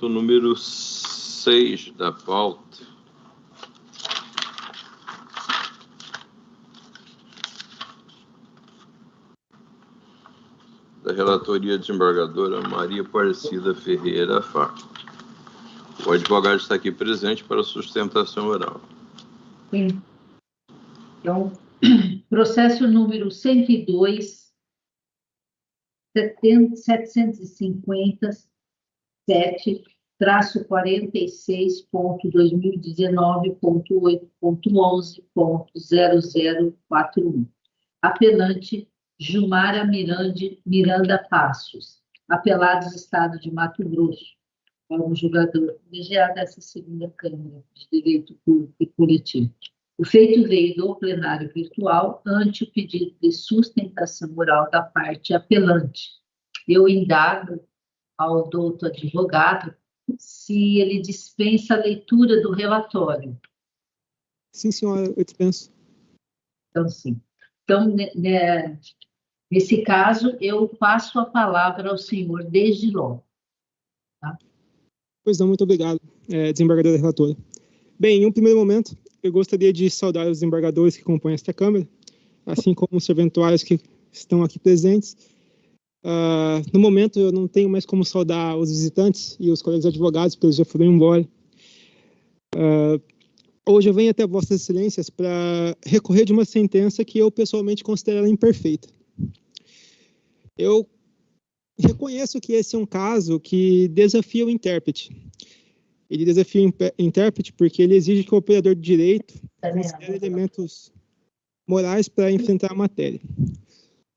ponto número 6 da pauta. Da relatoria desembargadora Maria Aparecida Ferreira Fá. O advogado está aqui presente para sustentação oral. Sim. Então, processo número 102, 757.2019.8.11.0041. Apelante Gilmara Miranda Passos. Apelados Estado de Mato Grosso. Como julgador colegiado dessa segunda Câmara de Direito Público e Coletivo. O feito veio do plenário virtual ante o pedido de sustentação oral da parte apelante. Eu indago ao doutor advogado se ele dispensa a leitura do relatório. Sim, senhora, eu dispenso. Então, sim. Então, nesse caso, eu passo a palavra ao senhor desde logo. Tá? Pois não, muito obrigado, desembargadora relatora. Bem, em um primeiro momento, eu gostaria de saudar os desembargadores que compõem esta Câmara, assim como os serventuários que estão aqui presentes. No momento, eu não tenho mais como saudar os visitantes e os colegas advogados, porque eles já foram embora. Hoje eu venho até Vossas Excelências para recorrer de uma sentença que eu pessoalmente considero imperfeita. Eu reconheço que esse é um caso que desafia o intérprete. Ele desafia o intérprete porque ele exige que o operador de direito considere elementos morais para enfrentar a matéria.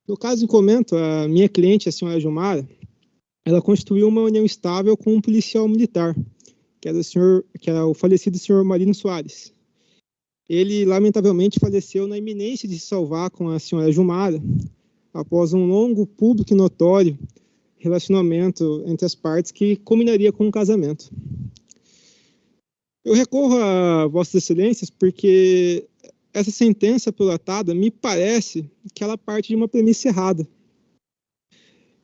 No caso em comento, a minha cliente, a senhora Gilmara, ela constituiu uma união estável com um policial militar, que era o falecido senhor Marino Soares. Ele, lamentavelmente, faleceu na iminência de se salvar com a senhora Gilmara, após um longo, público e notório relacionamento entre as partes que culminaria com um casamento. Eu recorro a Vossas Excelências porque essa sentença prolatada me parece que ela parte de uma premissa errada.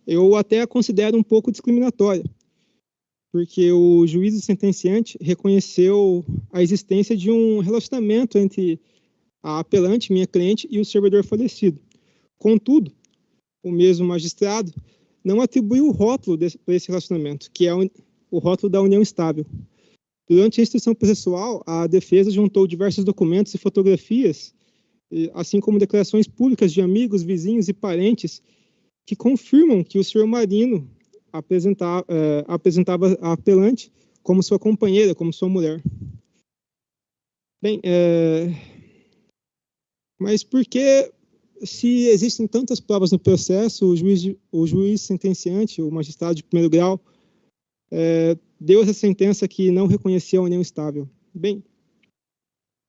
Eu até a considero um pouco discriminatória, porque o juízo sentenciante reconheceu a existência de um relacionamento entre a apelante, minha cliente, e o servidor falecido. Contudo, o mesmo magistrado não atribuiu o rótulo para esse relacionamento, que é o rótulo da união estável. Durante a instrução processual, a defesa juntou diversos documentos e fotografias, assim como declarações públicas de amigos, vizinhos e parentes, que confirmam que o senhor Marino apresentava a apelante como sua companheira, como sua mulher. Bem, mas por que, se existem tantas provas no processo, o juiz sentenciante, o magistrado de primeiro grau, deu essa sentença que não reconhecia a união estável? Bem,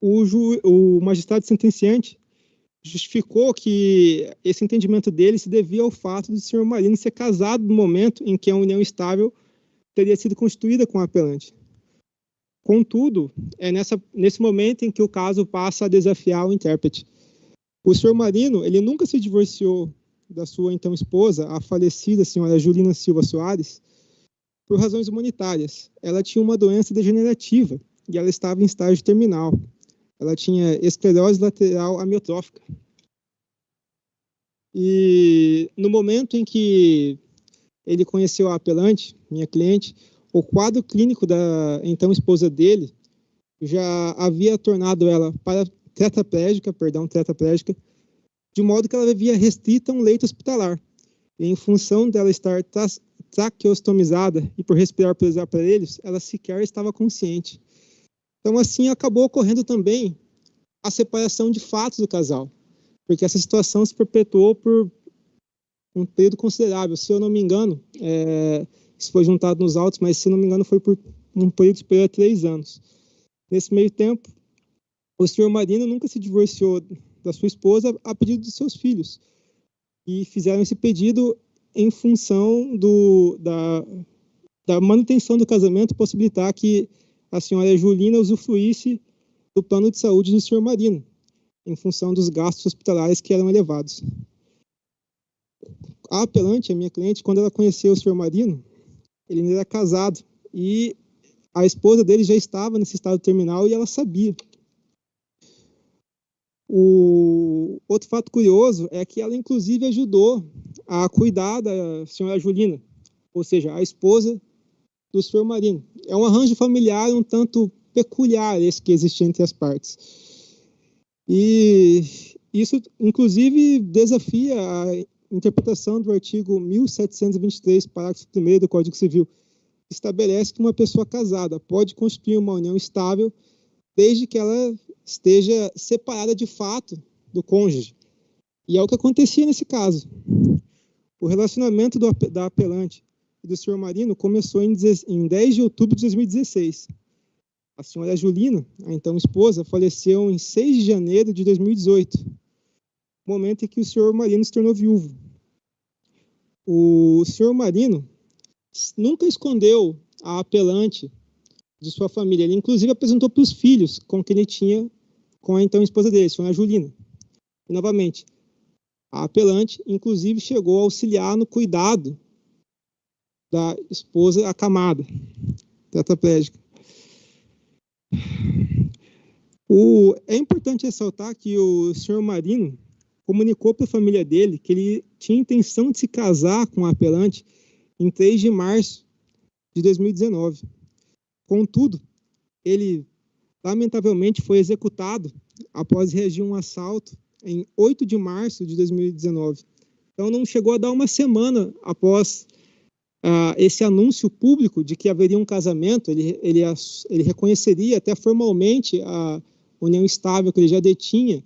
o magistrado sentenciante justificou que esse entendimento dele se devia ao fato do senhor Marino ser casado no momento em que a união estável teria sido constituída com a apelante. Contudo, é nesse momento em que o caso passa a desafiar o intérprete. O senhor Marino, ele nunca se divorciou da sua então esposa, a falecida senhora Julina Silva Soares, por razões humanitárias. Ela tinha uma doença degenerativa e ela estava em estágio terminal. Ela tinha esclerose lateral amiotrófica. E no momento em que ele conheceu a apelante, minha cliente, o quadro clínico da então esposa dele já havia tornado ela tetraplégica, de modo que ela vivia restrita a um leito hospitalar. E em função dela estar traqueostomizada e por respirar pelos aparelhos, ela sequer estava consciente. Então, assim, acabou ocorrendo também a separação de fatos do casal, porque essa situação se perpetuou por um período considerável. Se eu não me engano, isso foi juntado nos autos, mas se eu não me engano foi por um período superior a 3 anos. Nesse meio tempo, o senhor Marino nunca se divorciou da sua esposa a pedido dos seus filhos, e fizeram esse pedido em função da manutenção do casamento, possibilitar que a senhora Julina usufruísse do plano de saúde do senhor Marino, em função dos gastos hospitalares que eram elevados. A apelante, a minha cliente, quando ela conheceu o senhor Marino, ele ainda era casado e a esposa dele já estava nesse estado terminal e ela sabia. O outro fato curioso é que ela, inclusive, ajudou a cuidar da senhora Julina, ou seja, a esposa do senhor Marino. É um arranjo familiar um tanto peculiar esse que existe entre as partes. E isso, inclusive, desafia a interpretação do artigo 1723, parágrafo 1º do Código Civil. Estabelece que uma pessoa casada pode constituir uma união estável desde que ela esteja separada de fato do cônjuge. E é o que acontecia nesse caso. O relacionamento da apelante e do senhor Marino começou em 10 de outubro de 2016. A senhora Julina, a então esposa, faleceu em 6 de janeiro de 2018, momento em que o senhor Marino se tornou viúvo. O senhor Marino nunca escondeu a apelante de sua família. Ele, inclusive, apresentou para os filhos com quem ele tinha com a então esposa dele, a senhora Julina. E, novamente, a apelante, inclusive, chegou a auxiliar no cuidado da esposa acamada, tetraplégica. É importante ressaltar que o senhor Marino comunicou para a família dele que ele tinha intenção de se casar com a apelante em 3 de março de 2019. Contudo, ele, lamentavelmente, foi executado após reagir a um assalto em 8 de março de 2019. Então, não chegou a dar uma semana após esse anúncio público de que haveria um casamento. Ele reconheceria até formalmente a união estável que ele já detinha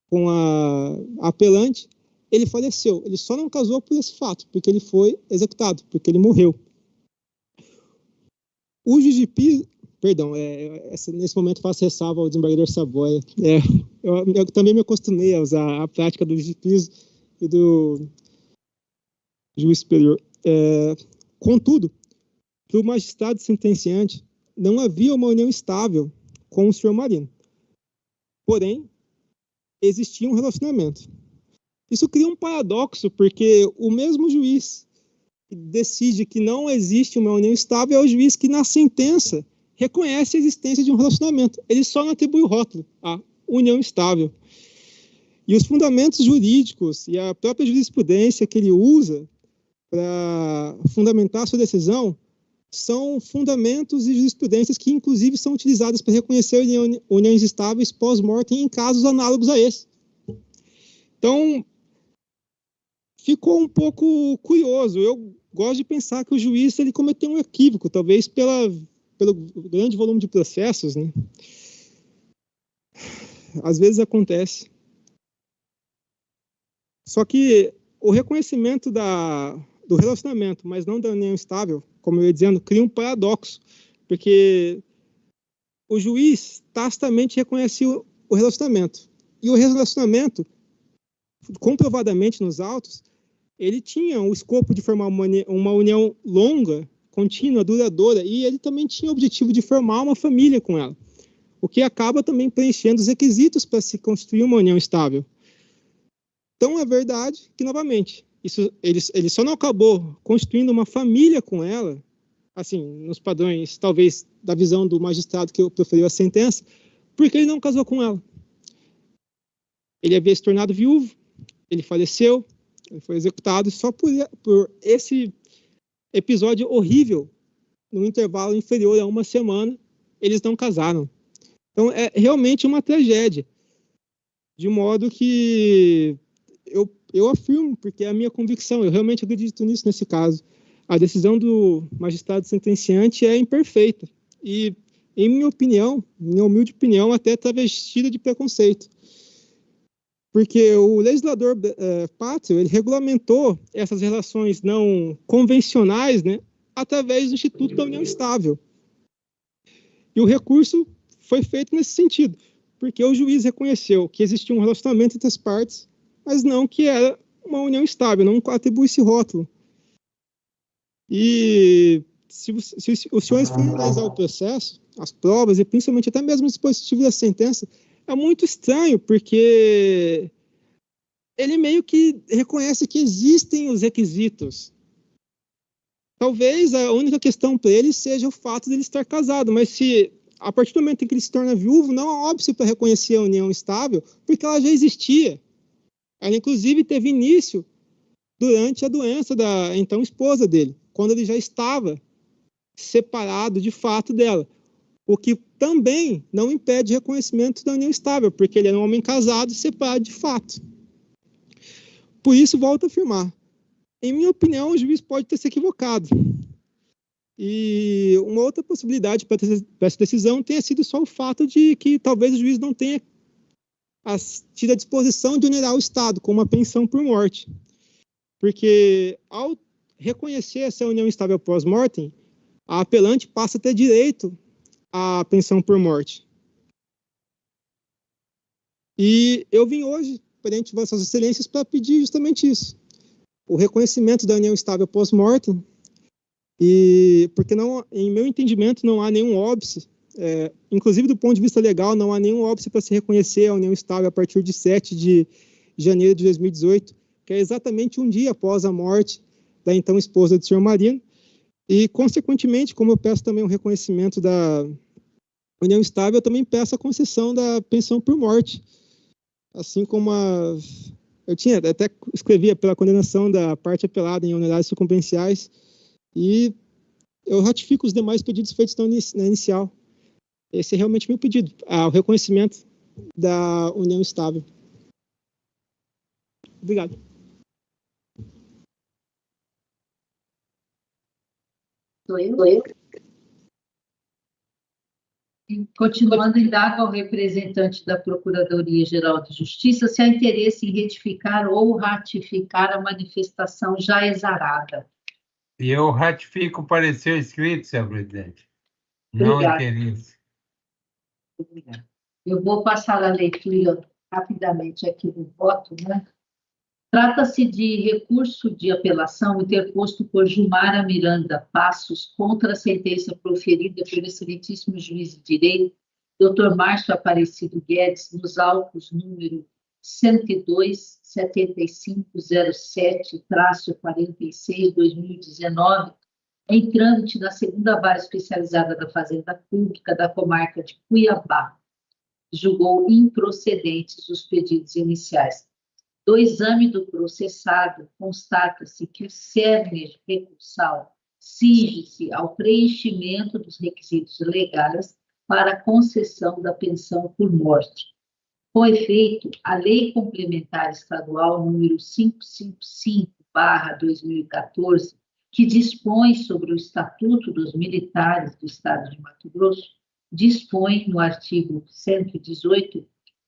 com a apelante. Ele faleceu. Ele só não casou por esse fato, porque ele foi executado, porque ele morreu. O juiz de piso, perdão, nesse momento faço ressalva ao desembargador Saboia. Eu também me acostumei a usar a prática do juiz de piso e do juiz superior. Contudo, para o magistrado sentenciante, não havia uma união estável com o senhor Marino. Porém, existia um relacionamento. Isso cria um paradoxo, porque o mesmo juiz que decide que não existe uma união estável é o juiz que, na sentença, reconhece a existência de um relacionamento. Ele só não atribui o rótulo, a união estável. E os fundamentos jurídicos e a própria jurisprudência que ele usa para fundamentar a sua decisão são fundamentos e jurisprudências que, inclusive, são utilizadas para reconhecer uniões estáveis pós-mortem em casos análogos a esse. Então, ficou um pouco curioso. Eu gosto de pensar que o juiz ele cometeu um equívoco, talvez pelo grande volume de processos, né? Às vezes acontece. Só que o reconhecimento do relacionamento, mas não da união estável, como eu ia dizendo, cria um paradoxo, porque o juiz tacitamente reconhece o relacionamento. E o relacionamento, comprovadamente nos autos, ele tinha o escopo de formar uma união longa, contínua, duradoura, e ele também tinha o objetivo de formar uma família com ela, o que acaba também preenchendo os requisitos para se constituir uma união estável. Então, é verdade que, novamente, ele só não acabou constituindo uma família com ela, assim, nos padrões, talvez, da visão do magistrado que proferiu a sentença, porque ele não casou com ela. Ele havia se tornado viúvo, ele faleceu, ele foi executado, e só por esse episódio horrível, no intervalo inferior a uma semana, eles não casaram. Então, é realmente uma tragédia. De modo que eu afirmo, porque é a minha convicção, eu realmente acredito nisso nesse caso. A decisão do magistrado sentenciante é imperfeita e, em minha opinião, minha humilde opinião, até travestida de preconceito. Porque o legislador pátrio, ele regulamentou essas relações não convencionais, né, através do Instituto da União Estável. E o recurso foi feito nesse sentido, porque o juiz reconheceu que existia um relacionamento entre as partes, mas não que era uma união estável, não atribui esse rótulo. E se os senhores forem analisar o processo, as provas e principalmente até mesmo o dispositivo da sentença, é muito estranho, porque ele meio que reconhece que existem os requisitos talvez a única questão para ele seja o fato de ele estar casado, mas se a partir do momento em que ele se torna viúvo, não há óbice para reconhecer a união estável, porque ela já existia. Ela, inclusive, teve início durante a doença da então esposa dele, quando ele já estava separado de fato dela. O que também não impede reconhecimento da união estável, porque ele era um homem casado separado de fato. Por isso, volto a afirmar, em minha opinião, o juiz pode ter se equivocado. E uma outra possibilidade para essa decisão tenha sido só o fato de que talvez o juiz não tenha tido a disposição de onerar o Estado com uma pensão por morte. Porque, ao reconhecer essa união estável pós-mortem, a apelante passa a ter direito à pensão por morte. E eu vim hoje, perante Vossas Excelências, para pedir justamente isso. O reconhecimento da união estável pós-mortem, e porque não, em meu entendimento, não há nenhum óbice, inclusive do ponto de vista legal, não há nenhum óbice para se reconhecer a união estável a partir de 7 de janeiro de 2018, que é exatamente um dia após a morte da então esposa do senhor Marino, e, consequentemente, como eu peço também o reconhecimento da união estável, eu também peço a concessão da pensão por morte, assim como eu até escrevia pela condenação da parte apelada em honorários sucumbenciais, e eu ratifico os demais pedidos feitos na inicial. Esse é realmente meu pedido, o reconhecimento da união estável. Obrigado. Sou eu? Continuando, indago ao representante da Procuradoria-Geral de Justiça se há interesse em retificar ou ratificar a manifestação já exarada. E eu ratifico o parecer escrito, senhor presidente. Não Obrigada. interesse. Obrigada. Eu vou passar a leitura rapidamente aqui do voto, né? Trata-se de recurso de apelação interposto por Gilmara Miranda Passos contra a sentença proferida pelo excelentíssimo juiz de direito, Dr. Márcio Aparecido Guedes, nos autos número 102-7507-46-2019, em trâmite na segunda vara especializada da Fazenda Pública da comarca de Cuiabá. Julgou improcedentes os pedidos iniciais. Do exame do processado, constata-se que o cerne recursal cinge-se ao preenchimento dos requisitos legais para a concessão da pensão por morte. Com efeito, a Lei Complementar Estadual número 555/2014, que dispõe sobre o Estatuto dos Militares do Estado de Mato Grosso, dispõe no artigo 118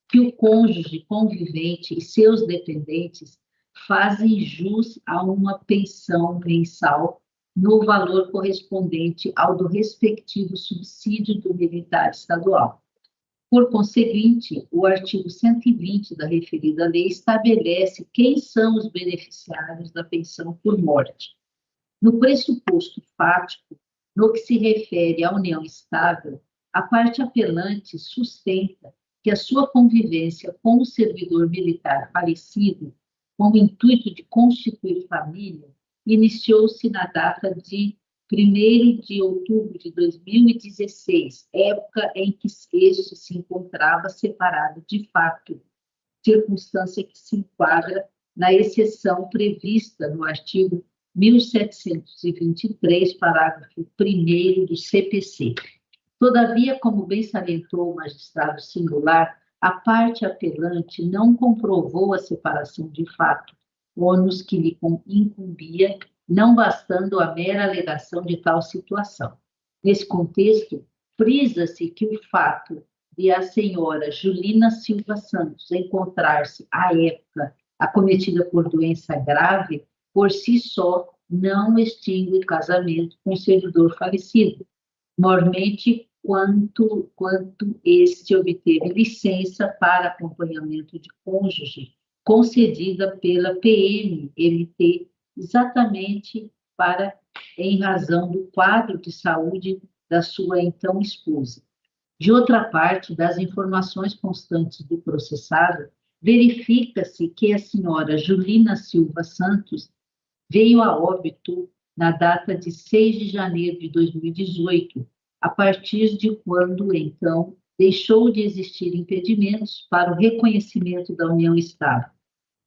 que o cônjuge convivente e seus dependentes fazem jus a uma pensão mensal no valor correspondente ao do respectivo subsídio do militar estadual. Por conseguinte, o artigo 120 da referida lei estabelece quem são os beneficiários da pensão por morte. No pressuposto fático, no que se refere à união estável, a parte apelante sustenta que a sua convivência com o servidor militar falecido, com o intuito de constituir família, iniciou-se na data de 1º de outubro de 2016, época em que este se encontrava separado de fato, circunstância que se enquadra na exceção prevista no artigo 1723, parágrafo 1º do CPC. Todavia, como bem salientou o magistrado singular, a parte apelante não comprovou a separação de fato, ônus que lhe incumbia, não bastando a mera alegação de tal situação. Nesse contexto, frisa-se que o fato de a senhora Julina Silva Santos encontrar-se, à época, acometida por doença grave, por si só não extingue o casamento com o servidor falecido, mormente quanto este obteve licença para acompanhamento de cônjuge, concedida pela PMMT, exatamente em razão do quadro de saúde da sua então esposa. De outra parte, das informações constantes do processado, verifica-se que a senhora Julina Silva Santos veio a óbito na data de 6 de janeiro de 2018, a partir de quando, então, deixou de existir impedimentos para o reconhecimento da união estável.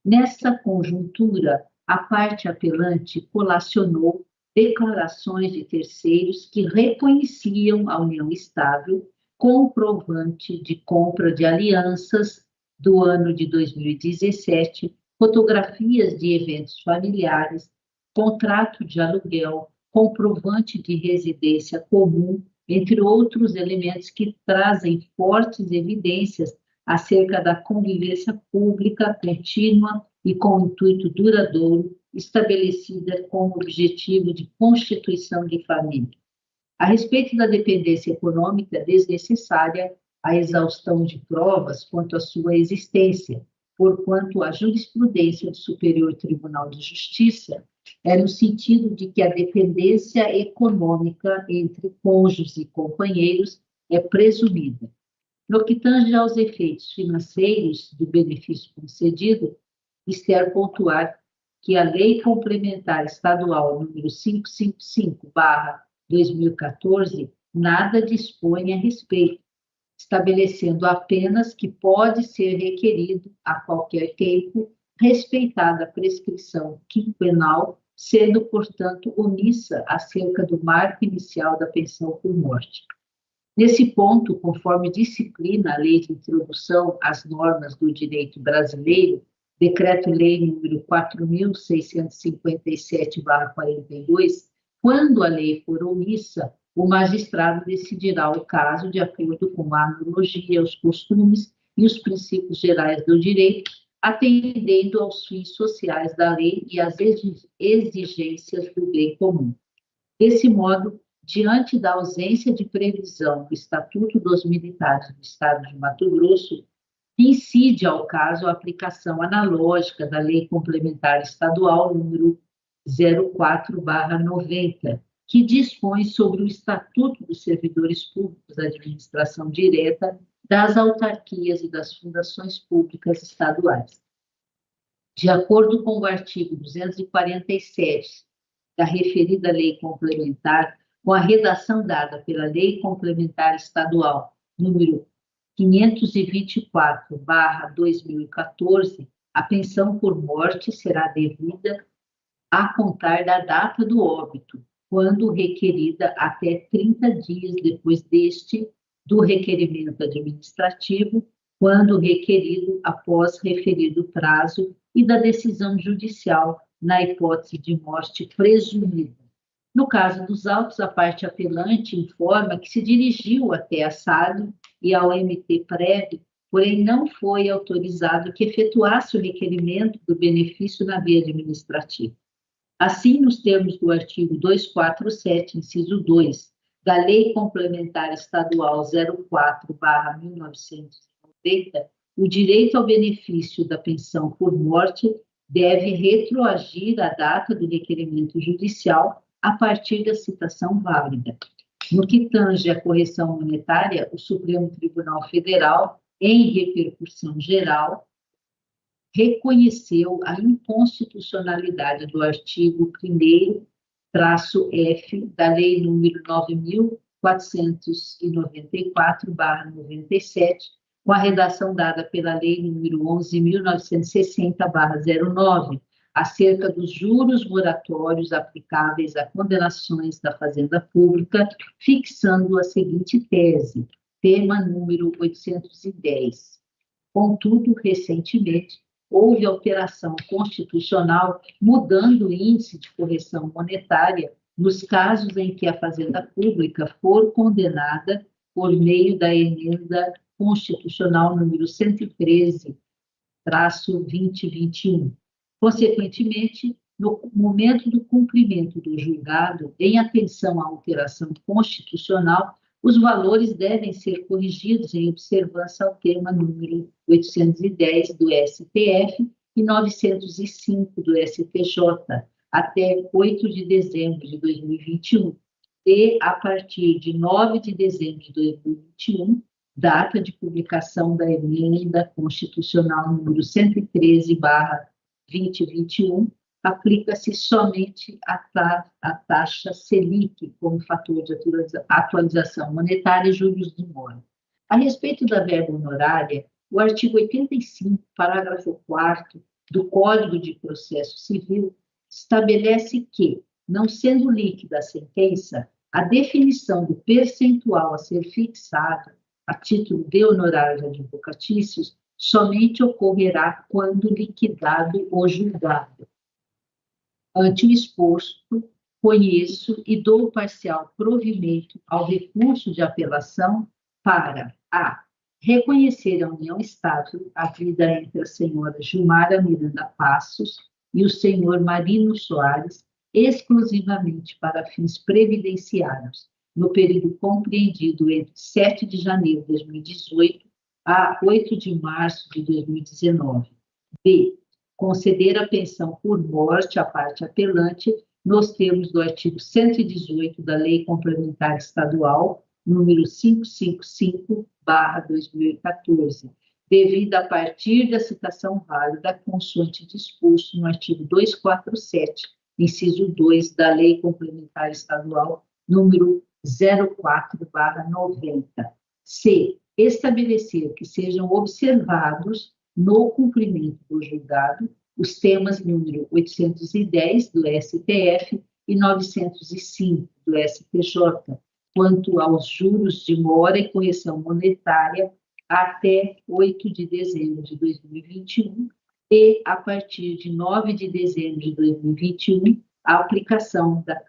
Nessa conjuntura, a parte apelante colacionou declarações de terceiros que reconheciam a união estável, comprovante de compra de alianças do ano de 2017, fotografias de eventos familiares, contrato de aluguel, comprovante de residência comum, entre outros elementos que trazem fortes evidências acerca da convivência pública contínua e com intuito duradouro, estabelecida com o objetivo de constituição de família. A respeito da dependência econômica, é desnecessária a exaustão de provas quanto à sua existência, porquanto a jurisprudência do Superior Tribunal de Justiça é no sentido de que a dependência econômica entre cônjuges e companheiros é presumida. No que tange aos efeitos financeiros do benefício concedido, quer pontuar que a Lei Complementar Estadual número 555/2014 nada dispõe a respeito, estabelecendo apenas que pode ser requerido a qualquer tempo, respeitada a prescrição quinquenal, sendo, portanto, omissa acerca do marco inicial da pensão por morte. Nesse ponto, conforme disciplina a Lei de Introdução às Normas do Direito Brasileiro, Decreto-Lei número 4.657/42, quando a lei for omissa, o magistrado decidirá o caso de acordo com a analogia, os costumes e os princípios gerais do direito, atendendo aos fins sociais da lei e às exigências do bem comum. Desse modo, diante da ausência de previsão do Estatuto dos Militares do Estado de Mato Grosso, incide ao caso a aplicação analógica da Lei Complementar Estadual número 04/90, que dispõe sobre o Estatuto dos Servidores Públicos da Administração Direta, das autarquias e das fundações públicas estaduais. De acordo com o artigo 247 da referida Lei Complementar, com a redação dada pela Lei Complementar Estadual número 524/2014, a pensão por morte será devida a contar da data do óbito, quando requerida até 30 dias depois do requerimento administrativo, quando requerido após referido prazo e da decisão judicial na hipótese de morte presumida. No caso dos autos, a parte apelante informa que se dirigiu até a SAD e ao MT-Prev, porém não foi autorizado que efetuasse o requerimento do benefício na via administrativa. Assim, nos termos do artigo 247, inciso 2, da Lei Complementar Estadual 04/1990, o direito ao benefício da pensão por morte deve retroagir à data do requerimento judicial a partir da citação válida. No que tange à correção monetária, o Supremo Tribunal Federal, em repercussão geral, reconheceu a inconstitucionalidade do artigo 1º-F da Lei número 9.494/97, com a redação dada pela Lei número 11.960/09, acerca dos juros moratórios aplicáveis a condenações da Fazenda Pública, fixando a seguinte tese, tema número 810. Contudo, recentemente, houve alteração constitucional mudando o índice de correção monetária nos casos em que a Fazenda Pública for condenada por meio da emenda constitucional número 113/2021. Consequentemente, no momento do cumprimento do julgado, em atenção à alteração constitucional, os valores devem ser corrigidos em observância ao tema número 810 do STF e 905 do STJ, até 8 de dezembro de 2021, e a partir de 9 de dezembro de 2021, data de publicação da emenda constitucional número 113/2021, aplica-se somente a taxa Selic como fator de atualização monetária e juros de mora. A respeito da verba honorária, o artigo 85, parágrafo 4º do Código de Processo Civil estabelece que, não sendo líquida a sentença, a definição do percentual a ser fixado a título de honorários advocatícios somente ocorrerá quando liquidado o julgado. Ante o exposto, conheço e dou parcial provimento ao recurso de apelação para a. Reconhecer a união estável havida entre a senhora Gilmara Miranda Passos e o senhor Marino Soares, exclusivamente para fins previdenciários, no período compreendido entre 7 de janeiro de 2018 a 8 de março de 2019. B. Conceder a pensão por morte à parte apelante, nos termos do artigo 118 da Lei Complementar Estadual, número 555/2014, devida a partir da citação válida consoante disposto no artigo 247, inciso 2 da Lei Complementar Estadual, número 04/90. C. Estabelecer que sejam observados, no cumprimento do julgado, os temas número 810 do STF e 905 do STJ, quanto aos juros de mora e correção monetária até 8 de dezembro de 2021 e, a partir de 9 de dezembro de 2021, a aplicação da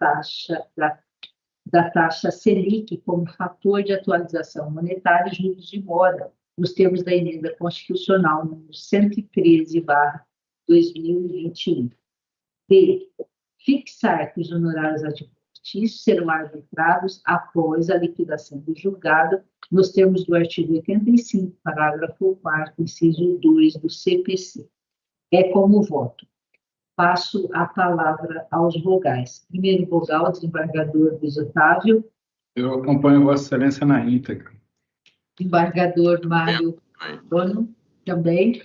taxa Selic como fator de atualização monetária e juros de mora, nos termos da Emenda Constitucional número 113/2021. B. Fixar que os honorários advocatícios serão arbitrados após a liquidação do julgado, nos termos do artigo 85, parágrafo 4º, inciso 2 do CPC. É como voto. Passo a palavra aos vogais. Primeiro vogal, desembargador Luiz Otávio. Eu acompanho Vossa Excelência na íntegra. Desembargador Mário Dono, também.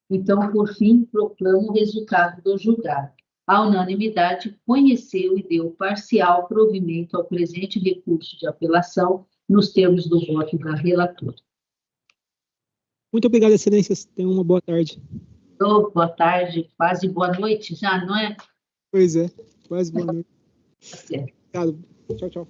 Então, por fim, proclamo o resultado do julgado. A unanimidade conheceu e deu parcial provimento ao presente recurso de apelação nos termos do voto da relatora. Muito obrigado, Excelências. Tenham uma boa tarde. Boa tarde, quase boa noite já, não é? Pois é, quase boa noite. Tá certo. Obrigado. Tchau, tchau.